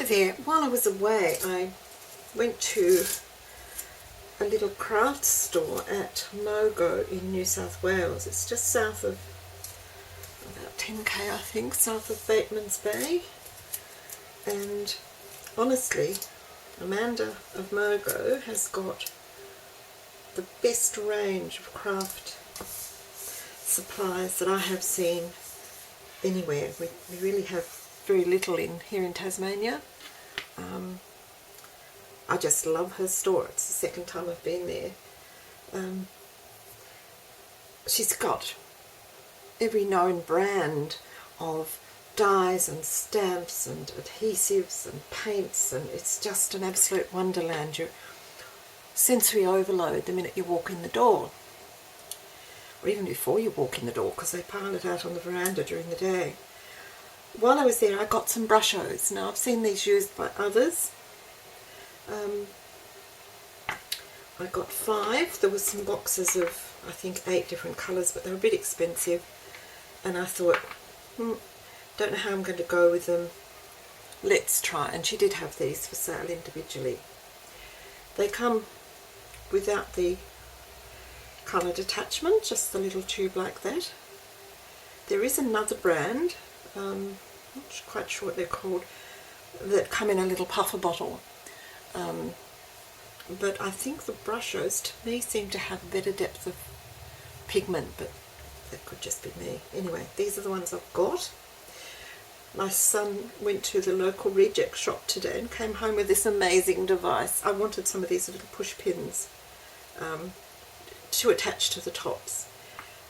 there, while I was away, I went to a little craft store at Mogo in New South Wales. It's just south of, about 10k I think, south of Bateman's Bay. And honestly, Amanda of Mogo has got the best range of craft supplies that I have seen anywhere. We really have very little here in Tasmania. I just love her store. It's the second time I've been there. She's got every known brand of dyes and stamps and adhesives and paints, and it's just an absolute wonderland. You're sensory overload the minute you walk in the door, or even before you walk in the door, because they pile it out on the veranda during the day. While I was there, I got some Brushos. Now, I've seen these used by others. I got 5. There were some boxes of, I think, 8 different colours, but they were a bit expensive. And I thought, don't know how I'm going to go with them. Let's try. And she did have these for sale individually. They come without the coloured attachment, just the little tube like that. There is another brand, I'm not quite sure what they're called, that come in a little puffer bottle. But I think the Brushos to me seem to have better depth of pigment, but that could just be me. Anyway, these are the ones I've got. My son went to the local reject shop today and came home with this amazing device. I wanted some of these little push pins to attach to the tops.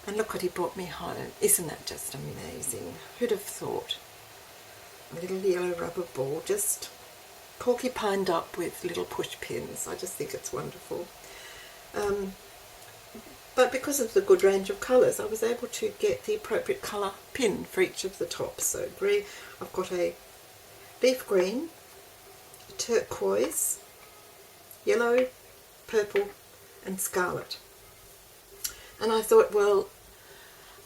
And look what he brought me home. Isn't that just amazing? Who'd have thought? A little yellow rubber ball, just porcupined up with little push pins. I just think it's wonderful. But because of the good range of colours, I was able to get the appropriate colour pin for each of the tops. So I've got a leaf green, turquoise, yellow, purple and scarlet. And I thought, well,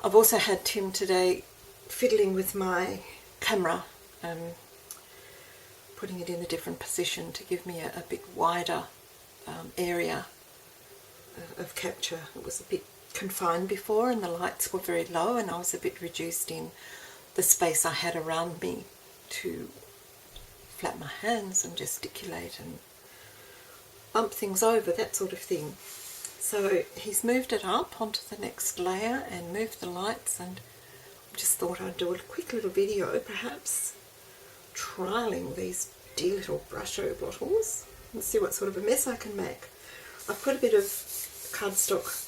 I've also had Tim today fiddling with my camera, putting it in a different position to give me a bit wider area of capture. It was a bit confined before and the lights were very low, and I was a bit reduced in the space I had around me to flap my hands and gesticulate and bump things over, that sort of thing. So he's moved it up onto the next layer and moved the lights, and just thought I'd do a quick little video, perhaps trialling these dear little Brusho bottles and see what sort of a mess I can make. I've put a bit of cardstock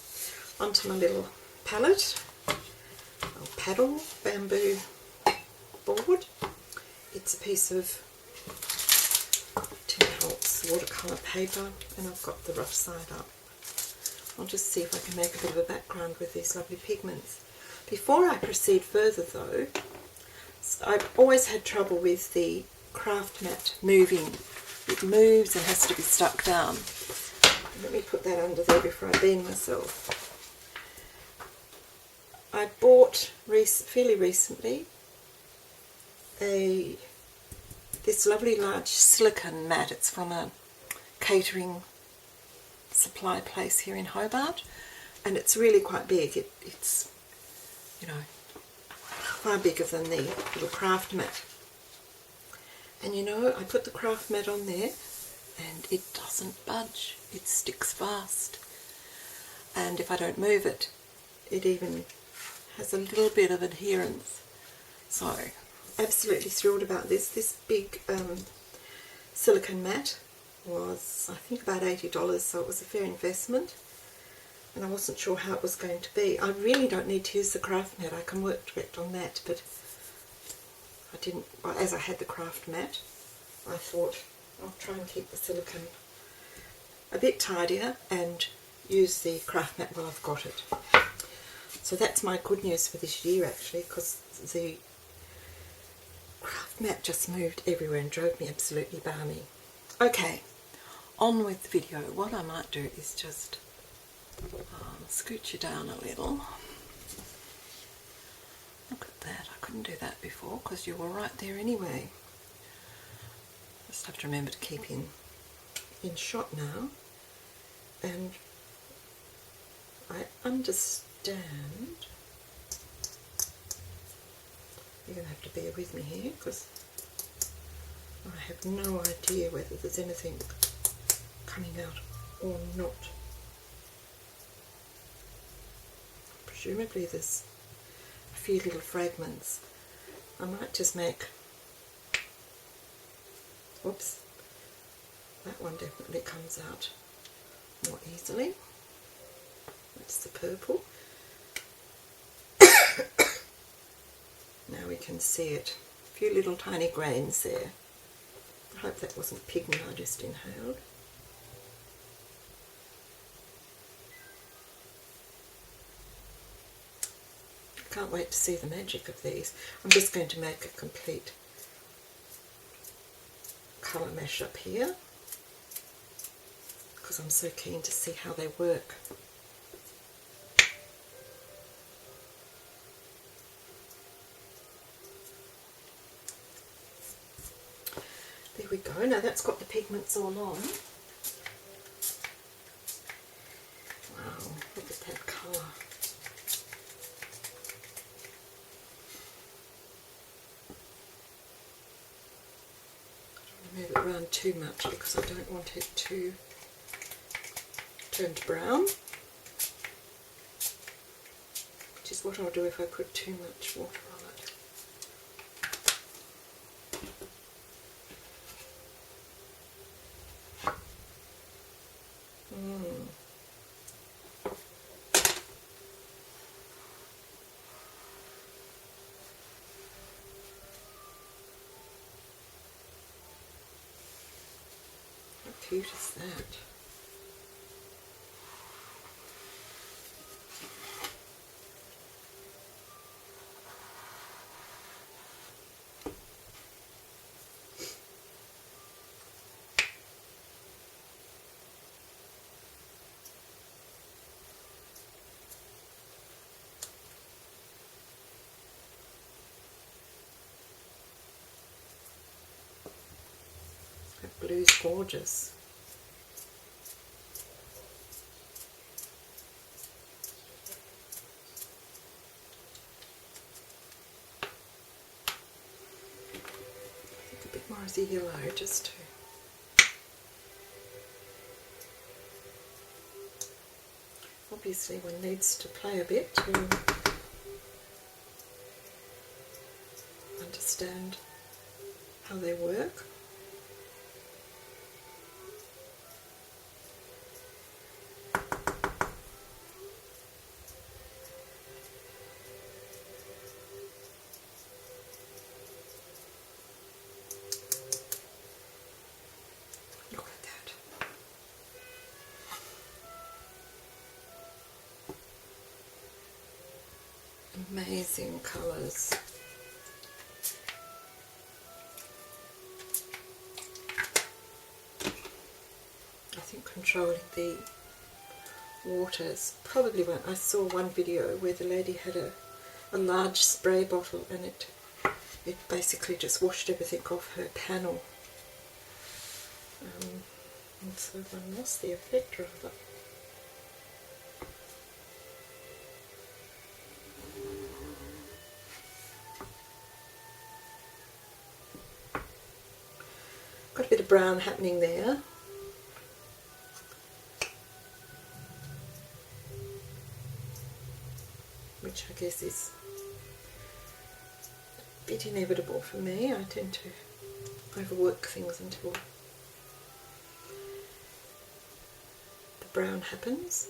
onto my little palette, or paddle, bamboo board. It's a piece of 10 Holtz watercolour paper, and I've got the rough side up. I'll just see if I can make a bit of a background with these lovely pigments. Before I proceed further though, I've always had trouble with the craft mat moving. It moves and has to be stuck down. Let me put that under there before I bean myself. I bought fairly recently this lovely large silicone mat. It's from a catering supply place here in Hobart, and it's really quite big. It's, you know, far bigger than the little craft mat. And you know, I put the craft mat on there and it doesn't budge. It sticks fast, and if I don't move it, it even has a little bit of adherence. So absolutely thrilled about this. This big silicone mat was, I think, about $80, so it was a fair investment, and I wasn't sure how it was going to be. I really don't need to use the craft mat. I can work direct on that, but I didn't. Well, as I had the craft mat, I thought I'll try and keep the silicone a bit tidier and use the craft mat while I've got it. So that's my good news for this year, actually, because the craft mat just moved everywhere and drove me absolutely balmy. Okay, on with the video. What I might do is just scoot you down a little. Look at that. I couldn't do that before because you were right there anyway. Just have to remember to keep in shot now, and I understand, you're going to have to bear with me here because I have no idea whether there's anything coming out or not. Presumably there's a few little fragments. I might just make, whoops, that one definitely comes out more easily. That's the purple. Now we can see it. A few little tiny grains there. I hope that wasn't pigment I just inhaled. I can't wait to see the magic of these. I'm just going to make a complete colour mesh up here because I'm so keen to see how they work. There we go. Now that's got the pigments all on. Wow, look at that colour. I don't want to move it around too much because I don't want it to turn to brown, which is what I'll do if I put too much water on it. How cute is that? That blue's gorgeous. A bit more of the yellow just to obviously one needs to play a bit to understand how they work. Look at that. Amazing colours. I think controlling the waters probably won't. I saw one video where the lady had a large spray bottle and it basically just washed everything off her panel. And so one lost the effect rather. Got a bit of brown happening there. Which I guess is a bit inevitable for me. I tend to overwork things until the brown happens.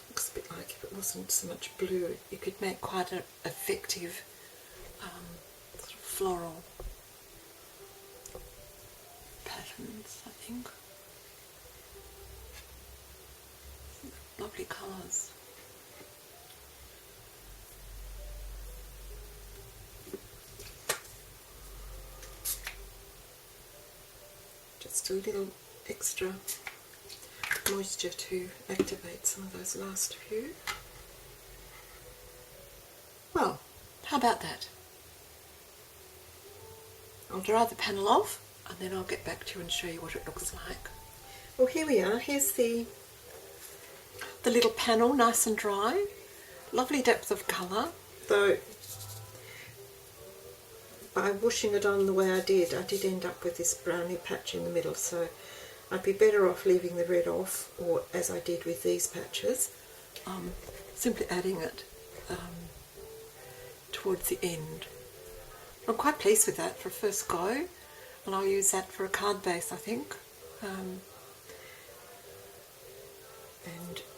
Looks a bit like if it wasn't so much blue, you could make quite an effective sort of floral patterns, I think. Lovely colours. Just a little extra moisture to activate some of those last few. Well, how about that? I'll dry the panel off and then I'll get back to you and show you what it looks like. Well, here we are. Here's the little panel, nice and dry. Lovely depth of colour, though by washing it on the way I did end up with this browny patch in the middle, so I'd be better off leaving the red off, or as I did with these patches, simply adding it towards the end. I'm quite pleased with that for a first go, and I'll use that for a card base, I think. And,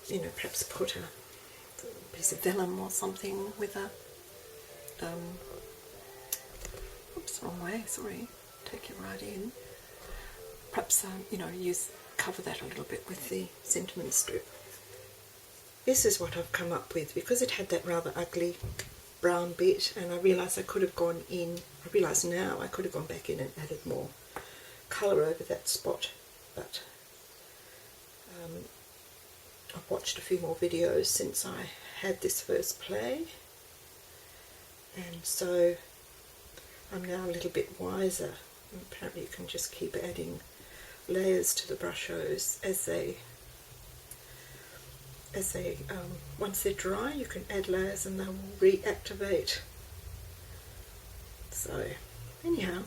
you know, perhaps put a piece of vellum or something with a, oops, wrong way, sorry, take it right in. Perhaps, you know, cover that a little bit with the sentiment strip. This is what I've come up with, because it had that rather ugly brown bit, and I realised I could have gone in, I realise now I could have gone back in and added more colour over that spot, but I've watched a few more videos since I had this first play, and so I'm now a little bit wiser. And apparently you can just keep adding layers to the Brushos as they once they're dry, you can add layers and they will reactivate. So anyhow,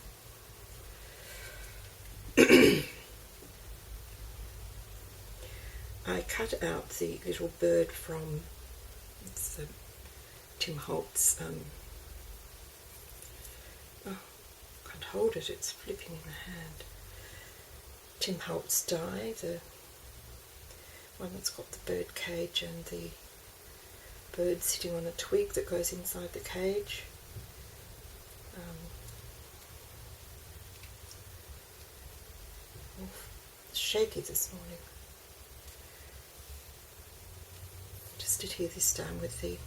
I cut out the little bird from Tim Holtz. Oh, can't hold it, it's flipping in the hand. Tim Holtz die, the one that's got the bird cage and the bird sitting on a twig that goes inside the cage. It's shaky this morning. Just adhere this down with the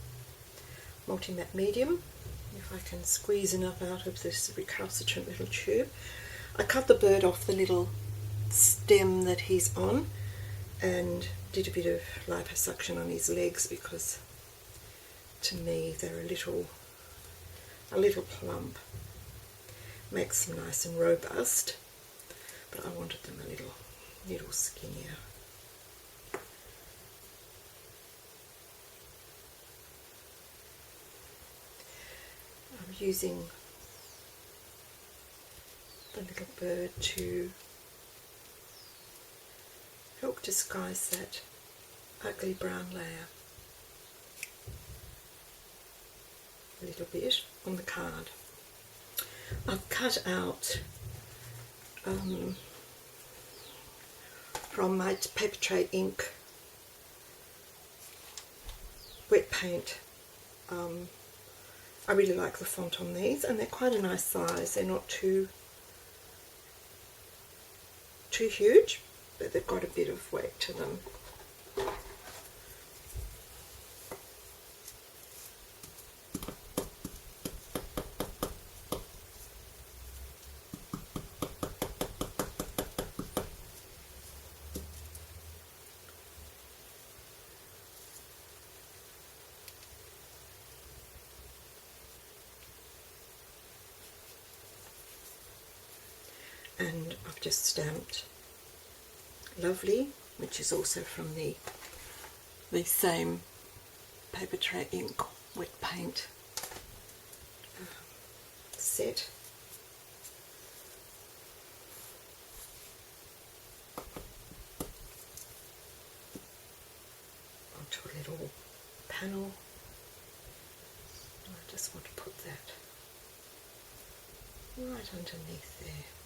multi-matte medium, if I can squeeze enough out of this recalcitrant little tube. I cut the bird off the little stem that he's on and did a bit of liposuction on his legs, because to me they're a little plump. Makes them nice and robust, but I wanted them a little skinnier. I'm using the little bird to help disguise that ugly brown layer a little bit on the card. I've cut out from my paper tray ink wet paint. I really like the font on these, and they're quite a nice size. They're not too huge, but they've got a bit of weight to them. And I've just stamped Lovely, which is also from the same paper tray ink wet paint set. Onto a little panel. I just want to put that right underneath there.